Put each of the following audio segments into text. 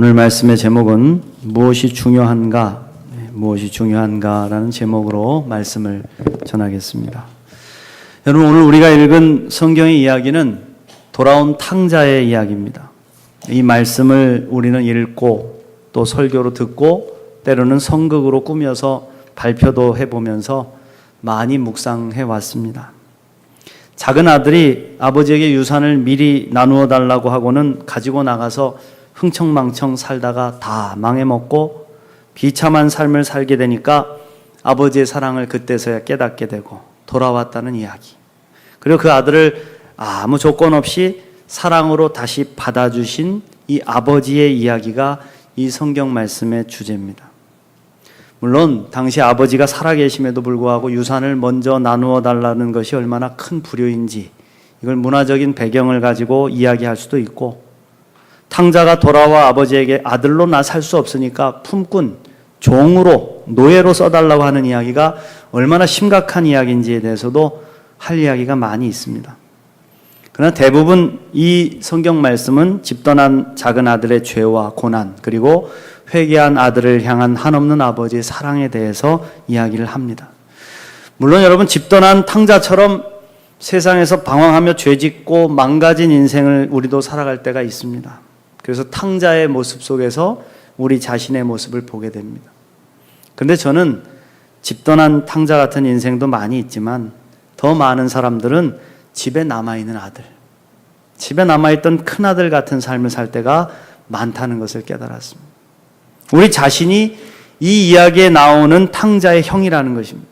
오늘 말씀의 제목은 무엇이 중요한가? 무엇이 중요한가라는 제목으로 말씀을 전하겠습니다. 여러분, 오늘 우리가 읽은 성경의 이야기는 돌아온 탕자의 이야기입니다. 이 말씀을 우리는 읽고 또 설교로 듣고 때로는 성극으로 꾸며서 발표도 해보면서 많이 묵상해 왔습니다. 작은 아들이 아버지에게 유산을 미리 나누어 달라고 하고는 가지고 나가서 흥청망청 살다가 다 망해먹고 비참한 삶을 살게 되니까 아버지의 사랑을 그때서야 깨닫게 되고 돌아왔다는 이야기. 그리고 그 아들을 아무 조건 없이 사랑으로 다시 받아주신 이 아버지의 이야기가 이 성경 말씀의 주제입니다. 물론 당시 아버지가 살아계심에도 불구하고 유산을 먼저 나누어 달라는 것이 얼마나 큰 불효인지 이걸 문화적인 배경을 가지고 이야기할 수도 있고, 탕자가 돌아와 아버지에게 아들로 나 살 수 없으니까 품꾼, 종으로, 노예로 써달라고 하는 이야기가 얼마나 심각한 이야기인지에 대해서도 할 이야기가 많이 있습니다. 그러나 대부분 이 성경 말씀은 집 떠난 작은 아들의 죄와 고난, 그리고 회개한 아들을 향한 한없는 아버지의 사랑에 대해서 이야기를 합니다. 물론 여러분, 집 떠난 탕자처럼 세상에서 방황하며 죄짓고 망가진 인생을 우리도 살아갈 때가 있습니다. 그래서 탕자의 모습 속에서 우리 자신의 모습을 보게 됩니다. 그런데 저는 집 떠난 탕자 같은 인생도 많이 있지만 더 많은 사람들은 집에 남아있는 아들, 집에 남아있던 큰아들 같은 삶을 살 때가 많다는 것을 깨달았습니다. 우리 자신이 이 이야기에 나오는 탕자의 형이라는 것입니다.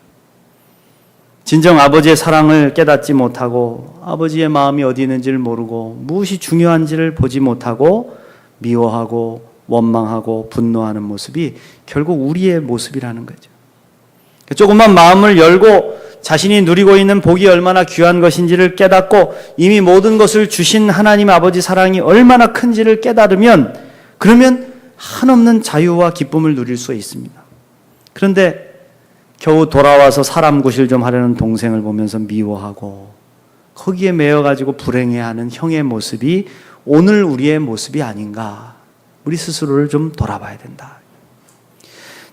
진정 아버지의 사랑을 깨닫지 못하고 아버지의 마음이 어디 있는지를 모르고 무엇이 중요한지를 보지 못하고 미워하고 원망하고 분노하는 모습이 결국 우리의 모습이라는 거죠. 조금만 마음을 열고 자신이 누리고 있는 복이 얼마나 귀한 것인지를 깨닫고 이미 모든 것을 주신 하나님 아버지 사랑이 얼마나 큰지를 깨달으면, 그러면 한없는 자유와 기쁨을 누릴 수 있습니다. 그런데 겨우 돌아와서 사람 구실 좀 하려는 동생을 보면서 미워하고 거기에 매여가지고 불행해하는 형의 모습이 오늘 우리의 모습이 아닌가, 우리 스스로를 좀 돌아봐야 된다.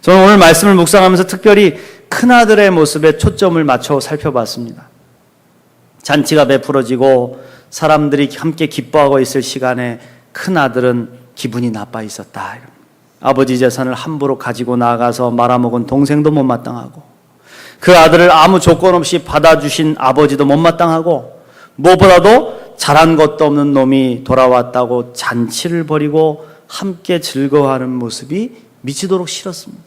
저는 오늘 말씀을 묵상하면서 특별히 큰아들의 모습에 초점을 맞춰 살펴봤습니다. 잔치가 베풀어지고 사람들이 함께 기뻐하고 있을 시간에 큰아들은 기분이 나빠 있었다. 아버지 재산을 함부로 가지고 나가서 말아먹은 동생도 못마땅하고, 그 아들을 아무 조건 없이 받아주신 아버지도 못마땅하고, 무엇보다도 잘한 것도 없는 놈이 돌아왔다고 잔치를 벌이고 함께 즐거워하는 모습이 미치도록 싫었습니다.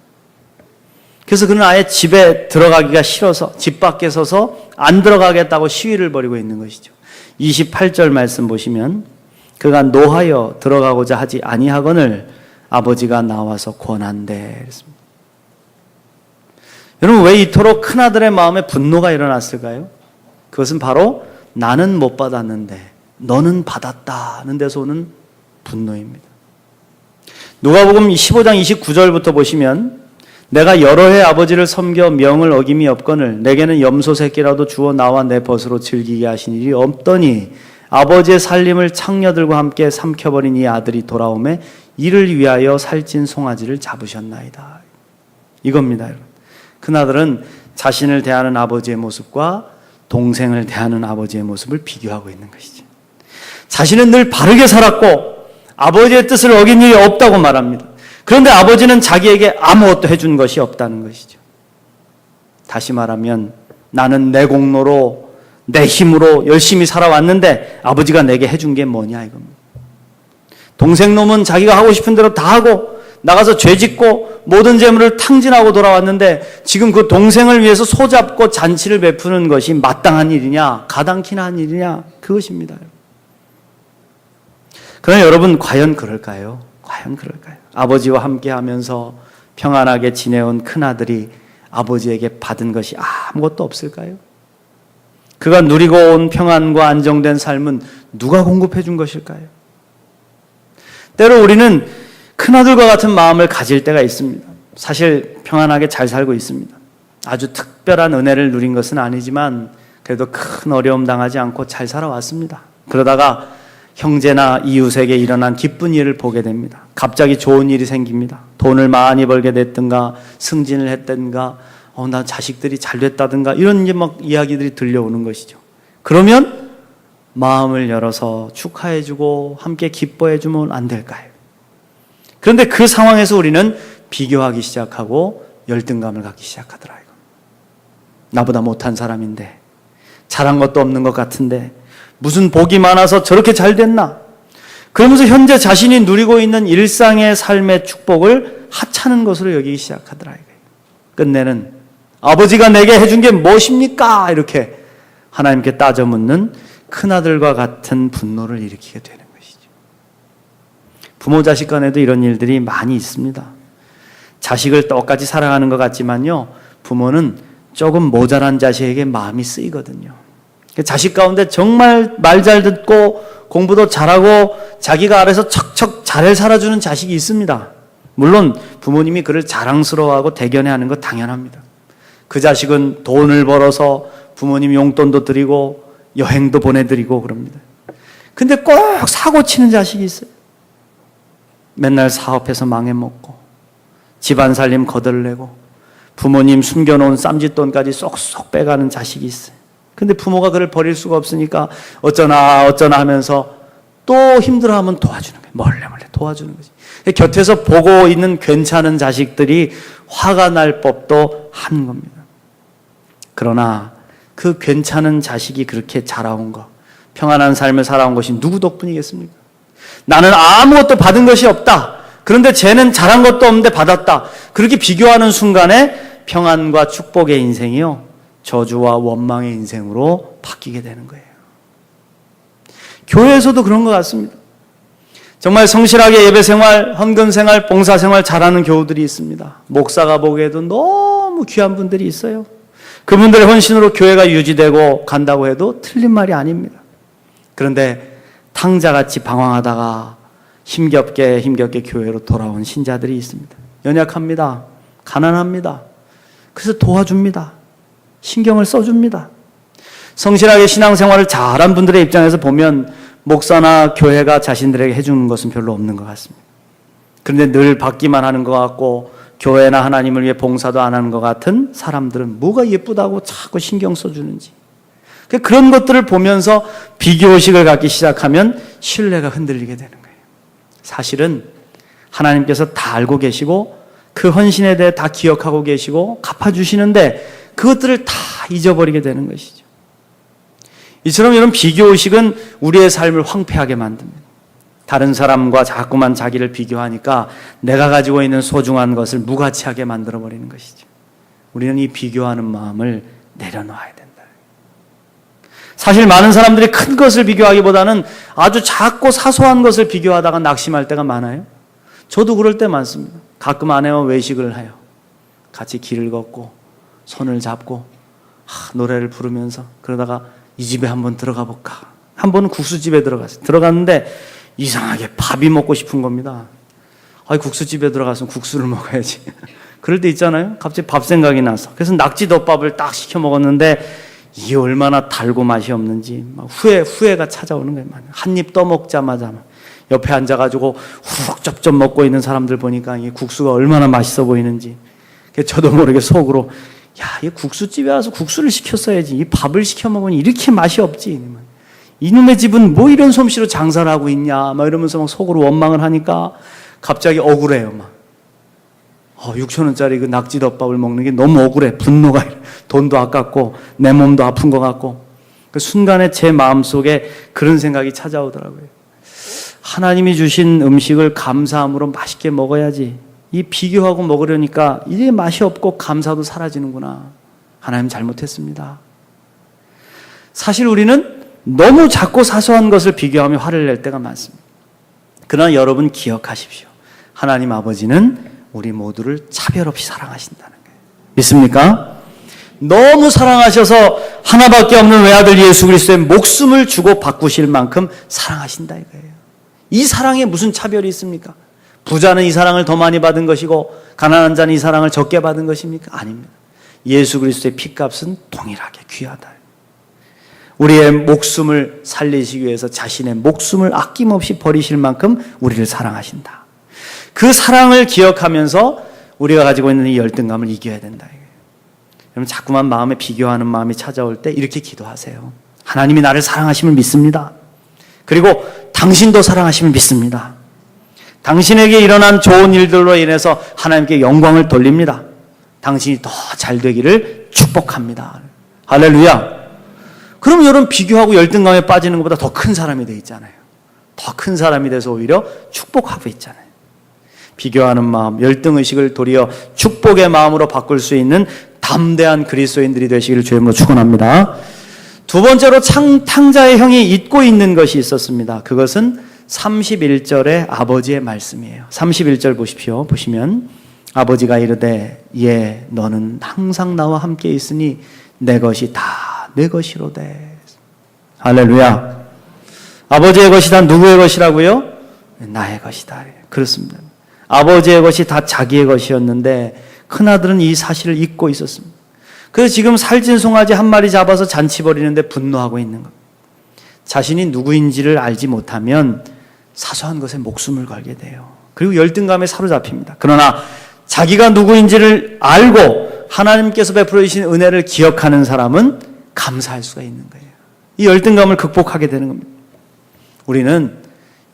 그래서 그는 아예 집에 들어가기가 싫어서 집 밖에 서서 안 들어가겠다고 시위를 벌이고 있는 것이죠. 28절 말씀 보시면 그가 노하여 들어가고자 하지 아니하거늘 아버지가 나와서 권한대 그랬습니다. 여러분, 왜 이토록 큰아들의 마음에 분노가 일어났을까요? 그것은 바로 나는 못 받았는데 너는 받았다는 데서 오는 분노입니다. 누가복음 15장 29절부터 보시면 내가 여러 해 아버지를 섬겨 명을 어김이 없거늘 내게는 염소 새끼라도 주어 나와 내 벗으로 즐기게 하신 일이 없더니 아버지의 살림을 창녀들과 함께 삼켜버린 이 아들이 돌아오매 이를 위하여 살찐 송아지를 잡으셨나이다. 이겁니다, 여러분. 큰아들은 자신을 대하는 아버지의 모습과 동생을 대하는 아버지의 모습을 비교하고 있는 것이죠. 자신은 늘 바르게 살았고 아버지의 뜻을 어긴 일이 없다고 말합니다. 그런데 아버지는 자기에게 아무것도 해준 것이 없다는 것이죠. 다시 말하면 나는 내 공로로 내 힘으로 열심히 살아왔는데 아버지가 내게 해준 게 뭐냐 이겁니다. 동생 놈은 자기가 하고 싶은 대로 다 하고 나가서 죄짓고 모든 재물을 탕진하고 돌아왔는데 지금 그 동생을 위해서 소잡고 잔치를 베푸는 것이 마땅한 일이냐, 가당키나 한 일이냐, 그것입니다. 그러나 여러분, 과연 그럴까요? 과연 그럴까요? 아버지와 함께 하면서 평안하게 지내온 큰아들이 아버지에게 받은 것이 아무것도 없을까요? 그가 누리고 온 평안과 안정된 삶은 누가 공급해 준 것일까요? 때로 우리는 큰아들과 같은 마음을 가질 때가 있습니다. 사실 평안하게 잘 살고 있습니다. 아주 특별한 은혜를 누린 것은 아니지만 그래도 큰 어려움 당하지 않고 잘 살아왔습니다. 그러다가 형제나 이웃에게 일어난 기쁜 일을 보게 됩니다. 갑자기 좋은 일이 생깁니다. 돈을 많이 벌게 됐든가, 승진을 했든가, 나 자식들이 잘 됐다든가, 이런 막 이야기들이 들려오는 것이죠. 그러면 마음을 열어서 축하해주고 함께 기뻐해주면 안 될까요? 그런데 그 상황에서 우리는 비교하기 시작하고 열등감을 갖기 시작하더라. 나보다 못한 사람인데, 잘한 것도 없는 것 같은데 무슨 복이 많아서 저렇게 잘 됐나? 그러면서 현재 자신이 누리고 있는 일상의 삶의 축복을 하찮은 것으로 여기기 시작하더라. 끝내는 아버지가 내게 해준 게 무엇입니까? 이렇게 하나님께 따져 묻는 큰아들과 같은 분노를 일으키게 되는 것이죠. 부모 자식 간에도 이런 일들이 많이 있습니다. 자식을 똑같이 사랑하는 것 같지만요, 부모는 조금 모자란 자식에게 마음이 쓰이거든요. 자식 가운데 정말 말 잘 듣고 공부도 잘하고 자기가 알아서 척척 잘 살아주는 자식이 있습니다. 물론 부모님이 그를 자랑스러워하고 대견해하는 것 당연합니다. 그 자식은 돈을 벌어서 부모님 용돈도 드리고 여행도 보내드리고 그럽니다. 근데 꼭 사고 치는 자식이 있어요. 맨날 사업해서 망해먹고 집안 살림 거들내고 부모님 숨겨놓은 쌈짓돈까지 쏙쏙 빼가는 자식이 있어요. 근데 부모가 그를 버릴 수가 없으니까 어쩌나 하면서 또 힘들어하면 도와주는 거예요. 몰래 도와주는 거지. 곁에서 보고 있는 괜찮은 자식들이 화가 날 법도 한 겁니다. 그러나 그 괜찮은 자식이 그렇게 자라온 것, 평안한 삶을 살아온 것이 누구 덕분이겠습니까? 나는 아무것도 받은 것이 없다. 그런데 쟤는 잘한 것도 없는데 받았다. 그렇게 비교하는 순간에 평안과 축복의 인생이요, 저주와 원망의 인생으로 바뀌게 되는 거예요. 교회에서도 그런 것 같습니다. 정말 성실하게 예배생활, 헌금생활, 봉사생활 잘하는 교우들이 있습니다. 목사가 보기에도 너무 귀한 분들이 있어요. 그분들의 헌신으로 교회가 유지되고 간다고 해도 틀린 말이 아닙니다. 그런데 탕자같이 방황하다가 힘겹게 교회로 돌아온 신자들이 있습니다. 연약합니다. 가난합니다. 그래서 도와줍니다. 신경을 써줍니다. 성실하게 신앙생활을 잘한 분들의 입장에서 보면 목사나 교회가 자신들에게 해주는 것은 별로 없는 것 같습니다. 그런데 늘 받기만 하는 것 같고 교회나 하나님을 위해 봉사도 안 하는 것 같은 사람들은 뭐가 예쁘다고 자꾸 신경 써주는지, 그런 것들을 보면서 비교의식을 갖기 시작하면 신뢰가 흔들리게 되는 거예요. 사실은 하나님께서 다 알고 계시고 그 헌신에 대해 다 기억하고 계시고 갚아주시는데 그것들을 다 잊어버리게 되는 것이죠. 이처럼 이런 비교의식은 우리의 삶을 황폐하게 만듭니다. 다른 사람과 자꾸만 자기를 비교하니까 내가 가지고 있는 소중한 것을 무가치하게 만들어버리는 것이죠. 우리는 이 비교하는 마음을 내려놓아야 된다. 사실 많은 사람들이 큰 것을 비교하기보다는 아주 작고 사소한 것을 비교하다가 낙심할 때가 많아요. 저도 그럴 때 많습니다. 가끔 아내와 외식을 해요. 같이 길을 걷고 손을 잡고 노래를 부르면서 그러다가 이 집에 한번 들어가 볼까. 한 번은 국수집에 들어갔어요. 들어갔는데 이상하게 밥이 먹고 싶은 겁니다. 국수집에 들어가서 국수를 먹어야지. 그럴 때 있잖아요. 갑자기 밥 생각이 나서. 그래서 낙지덮밥을 딱 시켜 먹었는데 이게 얼마나 달고 맛이 없는지 막 후회가 찾아오는 거예요. 한 입 떠먹자마자 옆에 앉아가지고 후룩 쩝쩝 먹고 있는 사람들 보니까 이 국수가 얼마나 맛있어 보이는지, 저도 모르게 속으로 이 국수집에 와서 국수를 시켰어야지, 이 밥을 시켜 먹으니 이렇게 맛이 없지, 이놈의 집은 뭐 이런 솜씨로 장사를 하고 있냐 막 이러면서 막 속으로 원망을 하니까 갑자기 억울해요. 6,000원짜리 그 낙지덮밥을 먹는 게 너무 억울해. 분노가, 돈도 아깝고 내 몸도 아픈 것 같고, 그 순간에 제 마음속에 그런 생각이 찾아오더라고요. 하나님이 주신 음식을 감사함으로 맛있게 먹어야지, 이 비교하고 먹으려니까 이게 맛이 없고 감사도 사라지는구나. 하나님 잘못했습니다. 사실 우리는 너무 작고 사소한 것을 비교하며 화를 낼 때가 많습니다. 그러나 여러분 기억하십시오. 하나님 아버지는 우리 모두를 차별 없이 사랑하신다는 거예요. 믿습니까? 너무 사랑하셔서 하나밖에 없는 외아들 예수 그리스도의 목숨을 주고 바꾸실 만큼 사랑하신다 이거예요. 이 사랑에 무슨 차별이 있습니까? 부자는 이 사랑을 더 많이 받은 것이고 가난한 자는 이 사랑을 적게 받은 것입니까? 아닙니다. 예수 그리스도의 피값은 동일하게 귀하다. 우리의 목숨을 살리시기 위해서 자신의 목숨을 아낌없이 버리실 만큼 우리를 사랑하신다. 그 사랑을 기억하면서 우리가 가지고 있는 이 열등감을 이겨야 된다. 여러분, 자꾸만 마음에 비교하는 마음이 찾아올 때 이렇게 기도하세요. 하나님이 나를 사랑하심을 믿습니다. 그리고 당신도 사랑하심을 믿습니다. 당신에게 일어난 좋은 일들로 인해서 하나님께 영광을 돌립니다. 당신이 더 잘 되기를 축복합니다. 할렐루야. 그럼 여러분, 비교하고 열등감에 빠지는 것보다 더 큰 사람이 돼 있잖아요. 더 큰 사람이 돼서 오히려 축복하고 있잖아요. 비교하는 마음, 열등의식을 도리어 축복의 마음으로 바꿀 수 있는 담대한 그리스도인들이 되시기를 주님으로 축원합니다. 두 번째로 탕자의 형이 잊고 있는 것이 있었습니다. 그것은 31절의 아버지의 말씀이에요. 31절 보십시오. 보시면 아버지가 이르되 예 너는 항상 나와 함께 있으니 내 것이 다 내 것이로되. 할렐루야. 아버지의 것이 다 누구의 것이라고요? 나의 것이다. 그렇습니다. 아버지의 것이 다 자기의 것이었는데 큰아들은 이 사실을 잊고 있었습니다. 그래서 지금 살찐 송아지 한 마리 잡아서 잔치 벌이는데 분노하고 있는 겁니다. 자신이 누구인지를 알지 못하면 사소한 것에 목숨을 걸게 돼요. 그리고 열등감에 사로잡힙니다. 그러나 자기가 누구인지를 알고 하나님께서 베풀어 주신 은혜를 기억하는 사람은 감사할 수가 있는 거예요. 이 열등감을 극복하게 되는 겁니다. 우리는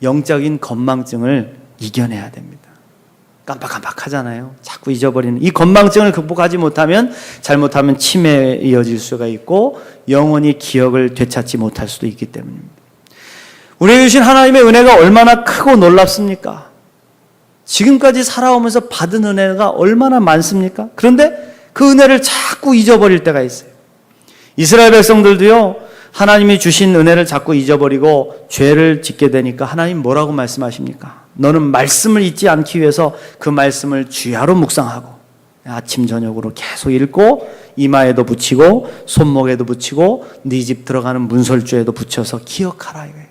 영적인 건망증을 이겨내야 됩니다. 깜빡깜빡하잖아요. 자꾸 잊어버리는 이 건망증을 극복하지 못하면 잘못하면 치매에 이어질 수가 있고 영원히 기억을 되찾지 못할 수도 있기 때문입니다. 우리에게 주신 하나님의 은혜가 얼마나 크고 놀랍습니까? 지금까지 살아오면서 받은 은혜가 얼마나 많습니까? 그런데 그 은혜를 자꾸 잊어버릴 때가 있어요. 이스라엘 백성들도요, 하나님이 주신 은혜를 자꾸 잊어버리고 죄를 짓게 되니까 하나님 뭐라고 말씀하십니까? 너는 말씀을 잊지 않기 위해서 그 말씀을 주야로 묵상하고 아침 저녁으로 계속 읽고 이마에도 붙이고 손목에도 붙이고 네 집 들어가는 문설주에도 붙여서 기억하라 이거예요.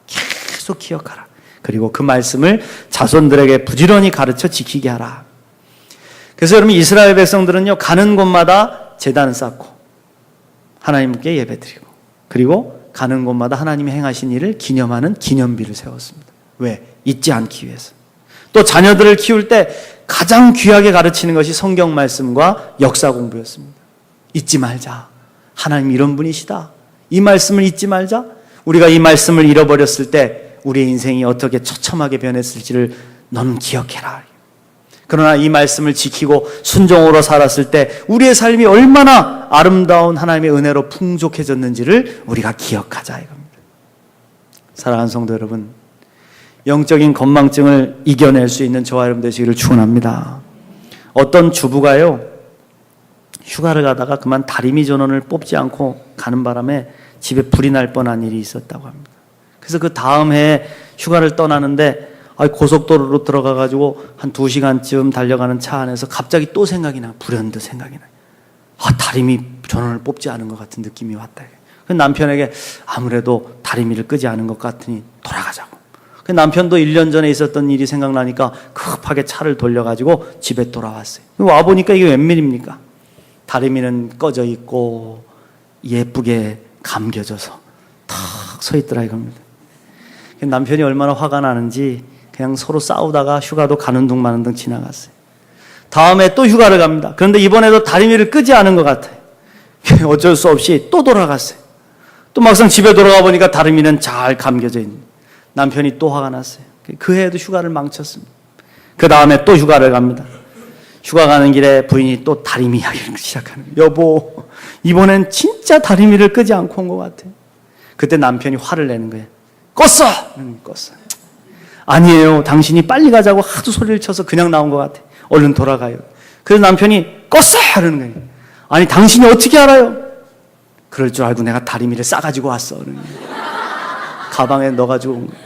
계속 기억하라. 그리고 그 말씀을 자손들에게 부지런히 가르쳐 지키게 하라. 그래서 여러분, 이스라엘 백성들은요, 가는 곳마다 제단 쌓고 하나님께 예배드리고 그리고 가는 곳마다 하나님이 행하신 일을 기념하는 기념비를 세웠습니다. 왜? 잊지 않기 위해서. 또 자녀들을 키울 때 가장 귀하게 가르치는 것이 성경 말씀과 역사 공부였습니다. 잊지 말자. 하나님 이런 분이시다. 이 말씀을 잊지 말자. 우리가 이 말씀을 잃어버렸을 때 우리의 인생이 어떻게 처참하게 변했을지를 너는 기억해라. 그러나 이 말씀을 지키고 순종으로 살았을 때 우리의 삶이 얼마나 아름다운 하나님의 은혜로 풍족해졌는지를 우리가 기억하자 이겁니다. 사랑하는 성도 여러분, 영적인 건망증을 이겨낼 수 있는 저와 여러분 되시기를 축원합니다. 어떤 주부가요, 휴가를 가다가 그만 다리미 전원을 뽑지 않고 가는 바람에 집에 불이 날 뻔한 일이 있었다고 합니다. 그래서 그 다음 해에 휴가를 떠나는데 고속도로로 들어가가지고 한 2시간쯤 달려가는 차 안에서 갑자기 또 생각이 나. 불현듯 생각이 나. 다리미 전원을 뽑지 않은 것 같은 느낌이 왔다. 그래서 남편에게 아무래도 다리미를 끄지 않은 것 같으니 돌아가자고. 그래서 남편도 1년 전에 있었던 일이 생각나니까 급하게 차를 돌려가지고 집에 돌아왔어요. 와보니까 이게 웬일입니까? 다리미는 꺼져 있고 예쁘게 감겨져서 탁 서 있더라 이겁니다. 남편이 얼마나 화가 나는지 그냥 서로 싸우다가 휴가도 가는 둥 마는 둥 지나갔어요. 다음에 또 휴가를 갑니다. 그런데 이번에도 다리미를 끄지 않은 것 같아요. 어쩔 수 없이 또 돌아갔어요. 또 막상 집에 돌아가 보니까 다리미는 잘 감겨져 있는. 남편이 또 화가 났어요. 그 해에도 휴가를 망쳤습니다. 그 다음에 또 휴가를 갑니다. 휴가 가는 길에 부인이 또 다리미 이야기를 시작하는 거예요. 여보, 이번엔 진짜 다리미를 끄지 않고 온 것 같아요. 그때 남편이 화를 내는 거예요. 껐어! 껐어. 아니에요. 당신이 빨리 가자고 하도 소리를 쳐서 그냥 나온 것 같아. 얼른 돌아가요. 그래서 남편이 껐어! 하는 거예요. 아니, 당신이 어떻게 알아요? 그럴 줄 알고 내가 다리미를 싸가지고 왔어. 가방에 넣어가지고 온 거예요.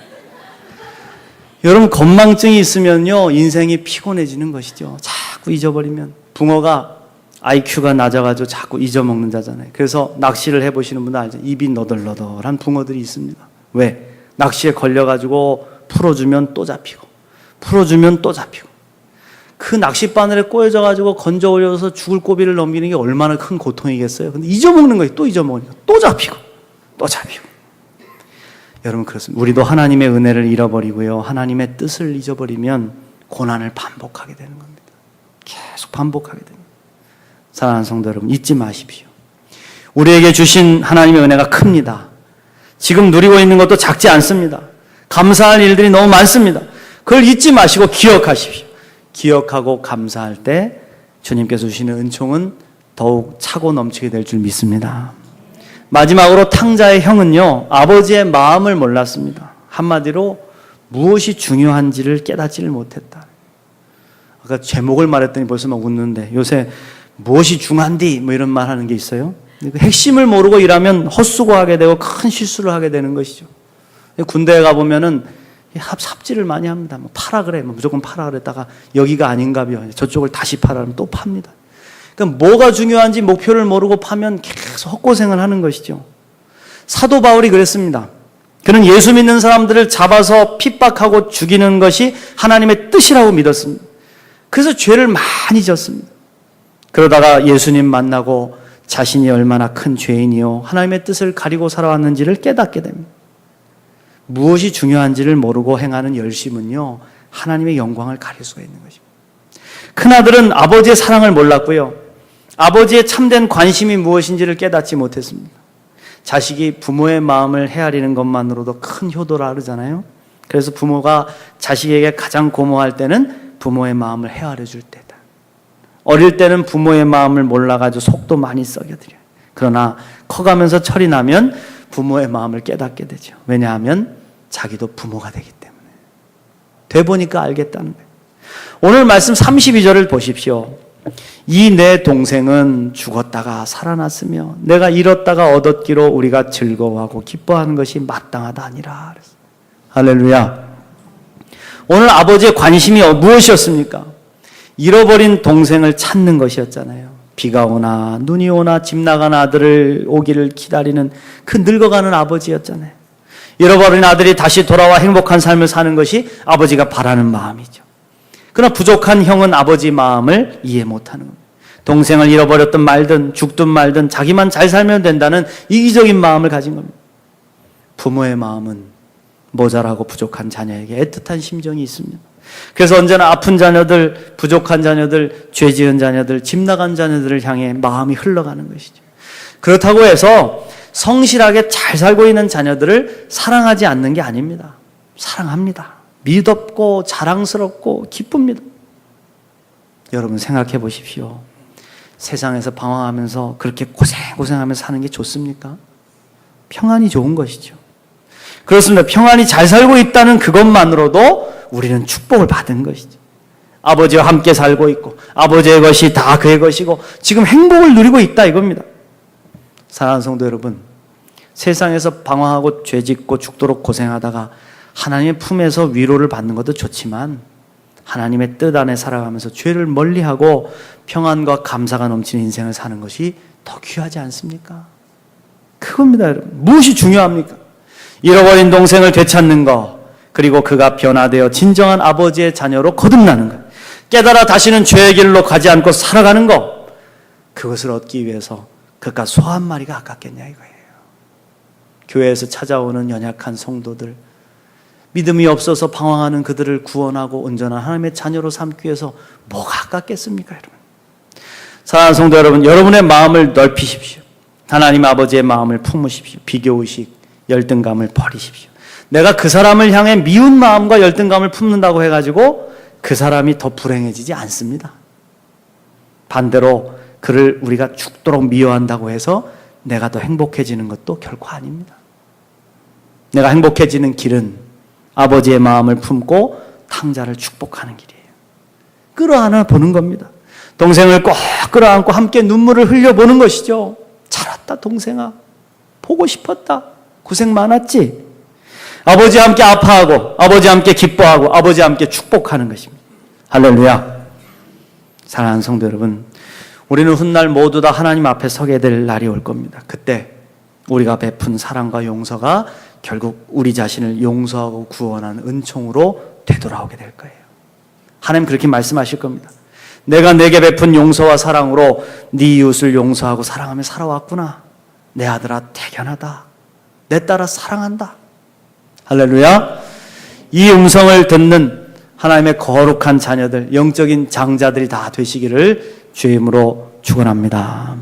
여러분, 건망증이 있으면요, 인생이 피곤해지는 것이죠. 자꾸 잊어버리면. 붕어가 IQ가 낮아가지고 자꾸 잊어먹는 자잖아요. 그래서 낚시를 해보시는 분들 알죠? 입이 너덜너덜한 붕어들이 있습니다. 왜? 낚시에 걸려가지고 풀어주면 또 잡히고, 풀어주면 또 잡히고. 그 낚싯바늘에 꼬여져가지고 건져 올려서 죽을 고비를 넘기는 게 얼마나 큰 고통이겠어요. 근데 잊어먹는 거예요. 또 잊어먹으니까. 또 잡히고, 또 잡히고. 여러분 그렇습니다. 우리도 하나님의 은혜를 잃어버리고요, 하나님의 뜻을 잊어버리면 고난을 반복하게 되는 겁니다. 계속 반복하게 됩니다. 사랑하는 성도 여러분, 잊지 마십시오. 우리에게 주신 하나님의 은혜가 큽니다. 지금 누리고 있는 것도 작지 않습니다. 감사할 일들이 너무 많습니다. 그걸 잊지 마시고 기억하십시오. 기억하고 감사할 때 주님께서 주시는 은총은 더욱 차고 넘치게 될 줄 믿습니다. 마지막으로 탕자의 형은요, 아버지의 마음을 몰랐습니다. 한마디로 무엇이 중요한지를 깨닫지를 못했다. 아까 제목을 말했더니 벌써 막 웃는데, 요새 무엇이 중요한디 뭐 이런 말 하는 게 있어요. 그 핵심을 모르고 일하면 헛수고하게 되고 큰 실수를 하게 되는 것이죠. 군대에 가보면은 삽질을 많이 합니다. 뭐 파라 그래, 뭐 무조건 파라 그랬다가 여기가 아닌가벼, 저쪽을 다시 파라면 또 팝니다. 그러니까 뭐가 중요한지 목표를 모르고 파면 계속 헛고생을 하는 것이죠. 사도 바울이 그랬습니다. 그는 예수 믿는 사람들을 잡아서 핍박하고 죽이는 것이 하나님의 뜻이라고 믿었습니다. 그래서 죄를 많이 졌습니다. 그러다가 예수님 만나고 자신이 얼마나 큰 죄인이요, 하나님의 뜻을 가리고 살아왔는지를 깨닫게 됩니다. 무엇이 중요한지를 모르고 행하는 열심은요, 하나님의 영광을 가릴 수가 있는 것입니다. 큰아들은 아버지의 사랑을 몰랐고요, 아버지의 참된 관심이 무엇인지를 깨닫지 못했습니다. 자식이 부모의 마음을 헤아리는 것만으로도 큰 효도라 그러잖아요. 그래서 부모가 자식에게 가장 고마워할 때는 부모의 마음을 헤아려 줄 때다. 어릴 때는 부모의 마음을 몰라가지고 속도 많이 썩여드려요. 그러나 커가면서 철이 나면 부모의 마음을 깨닫게 되죠. 왜냐하면 자기도 부모가 되기 때문에. 돼보니까 알겠다는 거예요. 오늘 말씀 32절을 보십시오. 이 내 동생은 죽었다가 살아났으며 내가 잃었다가 얻었기로 우리가 즐거워하고 기뻐하는 것이 마땅하다 아니라. 할렐루야. 오늘 아버지의 관심이 무엇이었습니까? 잃어버린 동생을 찾는 것이었잖아요. 비가 오나 눈이 오나 집 나간 아들을 오기를 기다리는 그 늙어가는 아버지였잖아요. 잃어버린 아들이 다시 돌아와 행복한 삶을 사는 것이 아버지가 바라는 마음이죠. 그러나 부족한 형은 아버지 마음을 이해 못하는 겁니다. 동생을 잃어버렸든 말든 죽든 말든 자기만 잘 살면 된다는 이기적인 마음을 가진 겁니다. 부모의 마음은 모자라고 부족한 자녀에게 애틋한 심정이 있습니다. 그래서 언제나 아픈 자녀들, 부족한 자녀들, 죄 지은 자녀들, 집 나간 자녀들을 향해 마음이 흘러가는 것이죠. 그렇다고 해서 성실하게 잘 살고 있는 자녀들을 사랑하지 않는 게 아닙니다. 사랑합니다. 믿었고 자랑스럽고 기쁩니다. 여러분 생각해 보십시오. 세상에서 방황하면서 그렇게 고생하면서 사는 게 좋습니까? 평안이 좋은 것이죠. 그렇습니다. 평안히 잘 살고 있다는 그것만으로도 우리는 축복을 받은 것이죠. 아버지와 함께 살고 있고 아버지의 것이 다 그의 것이고 지금 행복을 누리고 있다 이겁니다. 사랑하는 성도 여러분, 세상에서 방황하고 죄짓고 죽도록 고생하다가 하나님의 품에서 위로를 받는 것도 좋지만 하나님의 뜻 안에 살아가면서 죄를 멀리하고 평안과 감사가 넘치는 인생을 사는 것이 더 귀하지 않습니까? 그겁니다, 여러분. 무엇이 중요합니까? 잃어버린 동생을 되찾는 것, 그리고 그가 변화되어 진정한 아버지의 자녀로 거듭나는 것, 깨달아 다시는 죄의 길로 가지 않고 살아가는 것, 그것을 얻기 위해서 그깟 소 한 마리가 아깝겠냐 이거예요. 교회에서 찾아오는 연약한 성도들, 믿음이 없어서 방황하는 그들을 구원하고 온전한 하나님의 자녀로 삼기 위해서 뭐가 아깝겠습니까, 여러분? 사랑하는 성도 여러분, 여러분의 마음을 넓히십시오. 하나님 아버지의 마음을 품으십시오. 비교의식, 열등감을 버리십시오. 내가 그 사람을 향해 미운 마음과 열등감을 품는다고 해가지고 그 사람이 더 불행해지지 않습니다. 반대로 그를 우리가 죽도록 미워한다고 해서 내가 더 행복해지는 것도 결코 아닙니다. 내가 행복해지는 길은 아버지의 마음을 품고 탕자를 축복하는 길이에요. 끌어안아 보는 겁니다. 동생을 꼭 끌어안고 함께 눈물을 흘려보는 것이죠. 잘 왔다 동생아, 보고 싶었다, 고생 많았지. 아버지와 함께 아파하고 아버지와 함께 기뻐하고 아버지와 함께 축복하는 것입니다. 할렐루야. 사랑하는 성도 여러분, 우리는 훗날 모두 다 하나님 앞에 서게 될 날이 올 겁니다. 그때 우리가 베푼 사랑과 용서가 결국 우리 자신을 용서하고 구원하는 은총으로 되돌아오게 될 거예요. 하나님 그렇게 말씀하실 겁니다. 내가 내게 베푼 용서와 사랑으로 네 이웃을 용서하고 사랑하며 살아왔구나. 내 아들아 대견하다. 내 딸아 사랑한다. 할렐루야. 이 음성을 듣는 하나님의 거룩한 자녀들, 영적인 장자들이 다 되시기를 주의 이름으로 축원합니다.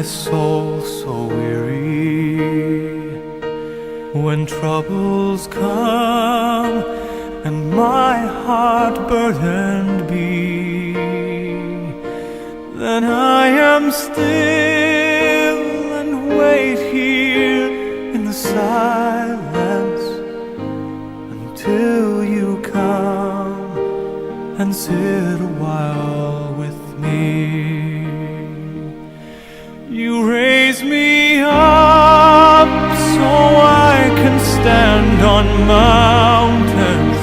soul so weary, when troubles come and my heart burdened be, then I am still and wait here in the silence until you come and sit a while with me. You raise me up so I can stand on mountains.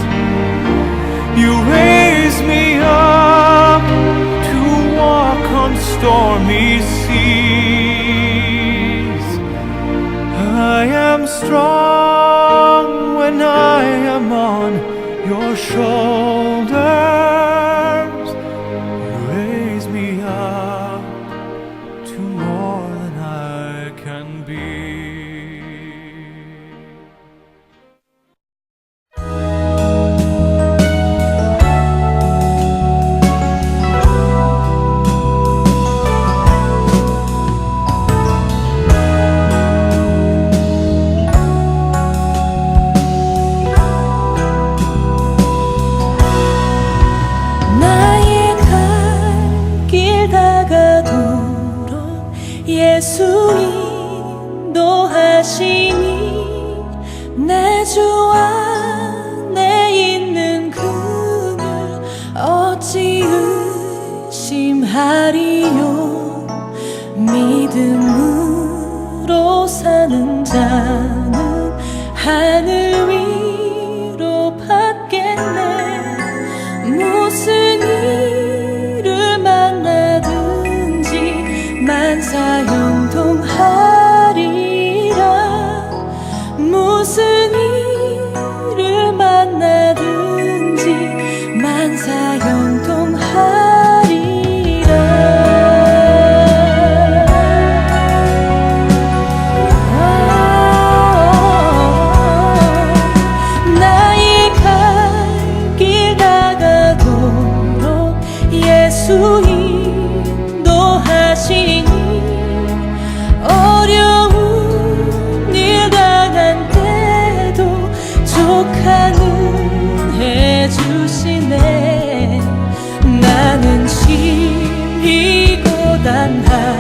You raise me up to walk on stormy seas. I am strong when I am on your shoulders. You raise me up to more than I can be. 나의 갈 길 다가도록 예수 인도하시니 내 주 안에 있는 그를 어찌 의심하리요. 믿음으로 사는 자는 하늘 위로 받겠네. 무슨 일을 만나든지 만사형통하리라. 무슨 일을 만나든지 만사형통하리라. 나의 갈 길 다가도록 예수 인도하시니 어려운 일 당한 때도 족한 은혜 주시네. 나는 심히 고단한